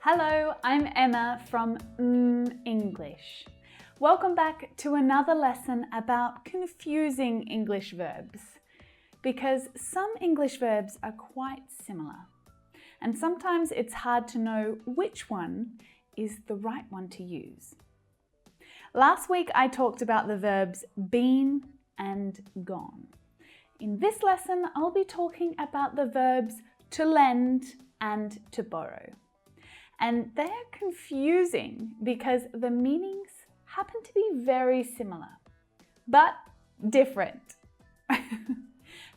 Hello, I'm Emma from mmmEnglish. Welcome back to another lesson about confusing English verbs, because some English verbs are quite similar, and sometimes it's hard to know which one is the right one to use. Last week I talked about the verbs been and gone. In this lesson I'll be talking about the verbs to lend and to borrow. And they're confusing because the meanings happen to be very similar, but different.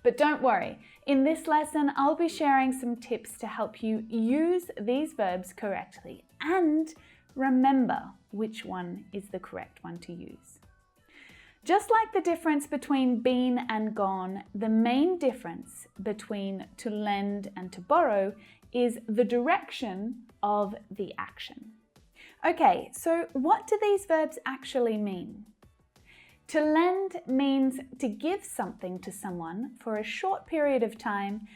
But don't worry, in this lesson I'll be sharing some tips to help you use these verbs correctly and remember which one is the correct one to use. Just like the difference between been and gone, the main difference between to lend and to borrow is the direction of the action. Okay, so what do these verbs actually mean? To lend means to give something to someone for a short period of time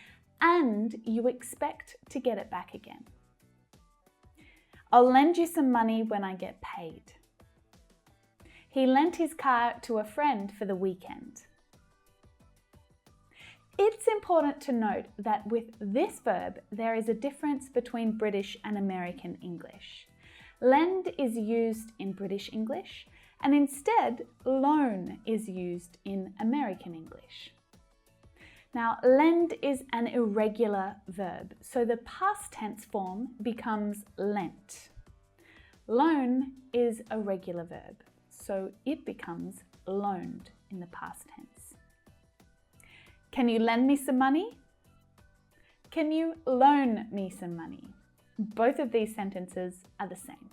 and you expect to get it back again. I'll lend you some money when I get paid. He lent his car to a friend for the weekend. It's important to note that with this verb, there is a difference between British and American English. Lend is used in British English, and instead, loan is used in American English. Now, lend is an irregular verb, so the past tense form becomes lent. Loan is a regular verb, so it becomes loaned in the past tense. Can you lend me some money? Can you loan me some money? Both of these sentences are the same.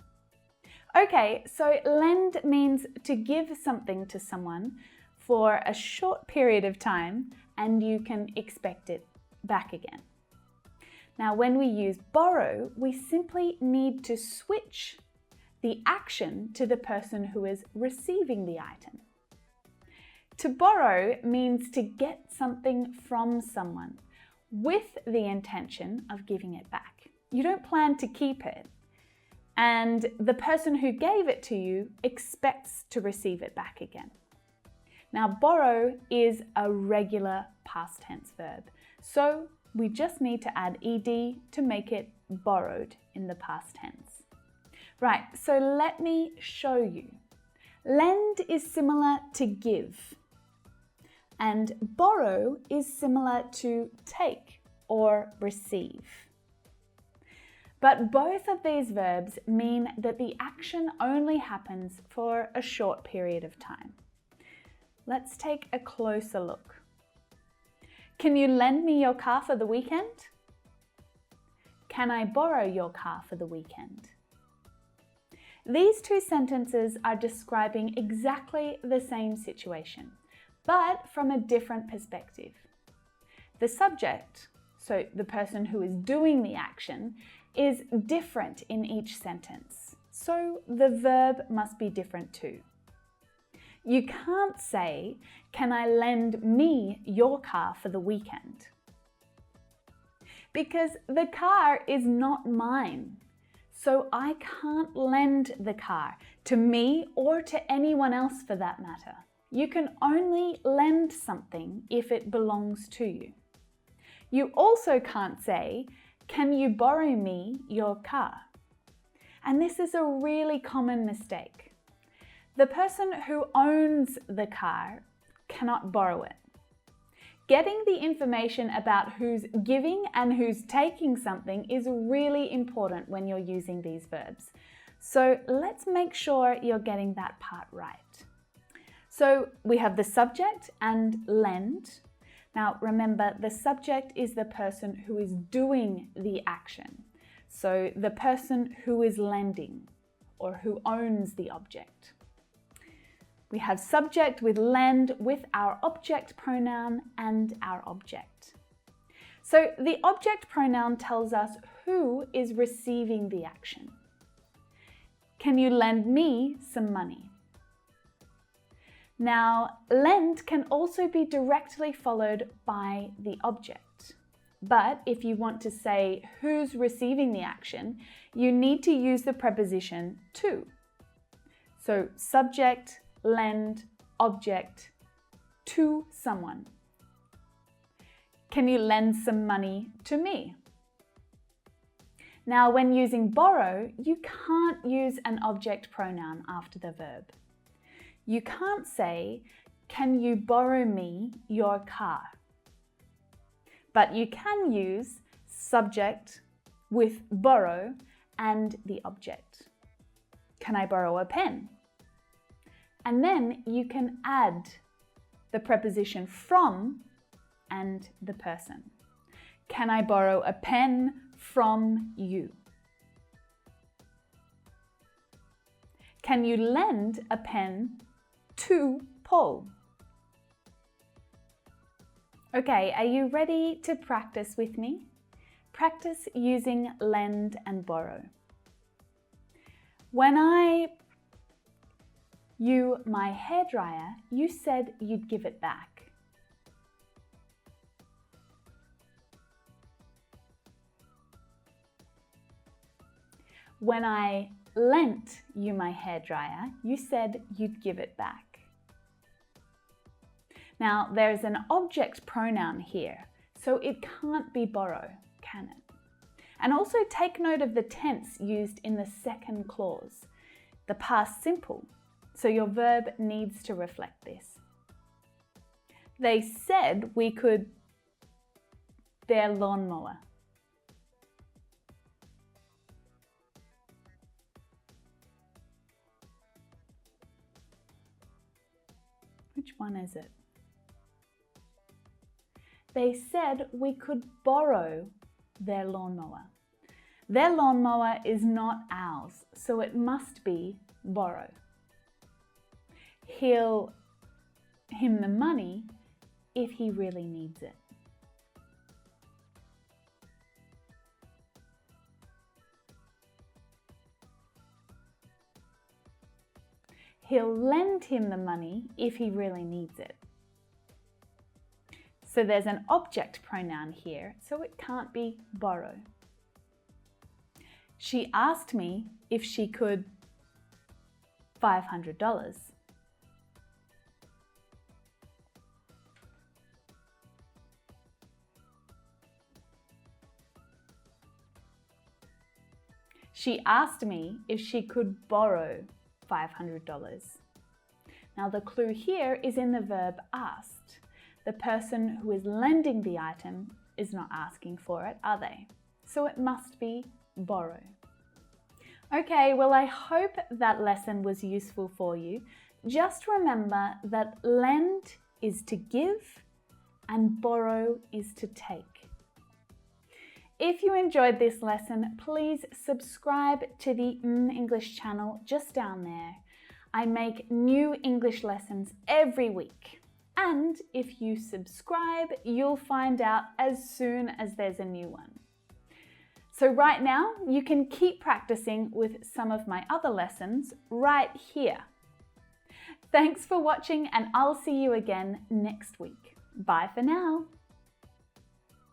Okay, so lend means to give something to someone for a short period of time and you can expect it back again. Now, when we use borrow, we simply need to switch the action to the person who is receiving the item. To borrow means to get something from someone with the intention of giving it back. You don't plan to keep it, and the person who gave it to you expects to receive it back again. Now, borrow is a regular past tense verb, so we just need to add ed to make it borrowed in the past tense. Right, so let me show you. Lend is similar to give, and borrow is similar to take or receive. But both of these verbs mean that the action only happens for a short period of time. Let's take a closer look. Can you lend me your car for the weekend? Can I borrow your car for the weekend? These two sentences are describing exactly the same situation, but from a different perspective. The subject, so the person who is doing the action, is different in each sentence, so the verb must be different too. You can't say, "Can I lend me your car for the weekend?" Because the car is not mine, so I can't lend the car to me or to anyone else for that matter. You can only lend something if it belongs to you. You also can't say, "Can you borrow me your car?" And this is a really common mistake. The person who owns the car cannot borrow it. Getting the information about who's giving and who's taking something is really important when you're using these verbs. So let's make sure you're getting that part right. So we have the subject and lend. Now remember, the subject is the person who is doing the action. So the person who is lending or who owns the object. We have subject with lend with our object pronoun and our object. So the object pronoun tells us who is receiving the action. Can you lend me some money? Now, lend can also be directly followed by the object. But if you want to say who's receiving the action, you need to use the preposition to. So subject, lend, object, to someone. Can you lend some money to me? Now, when using borrow, you can't use an object pronoun after the verb. You can't say, can you borrow me your car? But you can use subject with borrow and the object. Can I borrow a pen? And then you can add the preposition from and the person. Can I borrow a pen from you? Can you lend a pen to Paul? Okay, are you ready to practice with me? Practice using lend and borrow. When you my hairdryer, you said you'd give it back. When I lent you my hairdryer, you said you'd give it back. Now, there's an object pronoun here, so it can't be borrow, can it? And also take note of the tense used in the second clause, the past simple. So your verb needs to reflect this. They said we could their lawnmower. Which one is it? They said we could borrow their lawnmower. Their lawnmower is not ours, so it must be borrow. He'll him the money if he really needs it. He'll lend him the money if he really needs it. So there's an object pronoun here, so it can't be borrow. She asked me if she could $500. She asked me if she could borrow $500. Now the clue here is in the verb asked. The person who is lending the item is not asking for it, are they? So it must be borrow. Okay, well, I hope that lesson was useful for you. Just remember that lend is to give and borrow is to take. If you enjoyed this lesson, please subscribe to the mmmEnglish channel just down there. I make new English lessons every week. And if you subscribe, you'll find out as soon as there's a new one. So right now, you can keep practicing with some of my other lessons right here. Thanks for watching, and I'll see you again next week. Bye for now.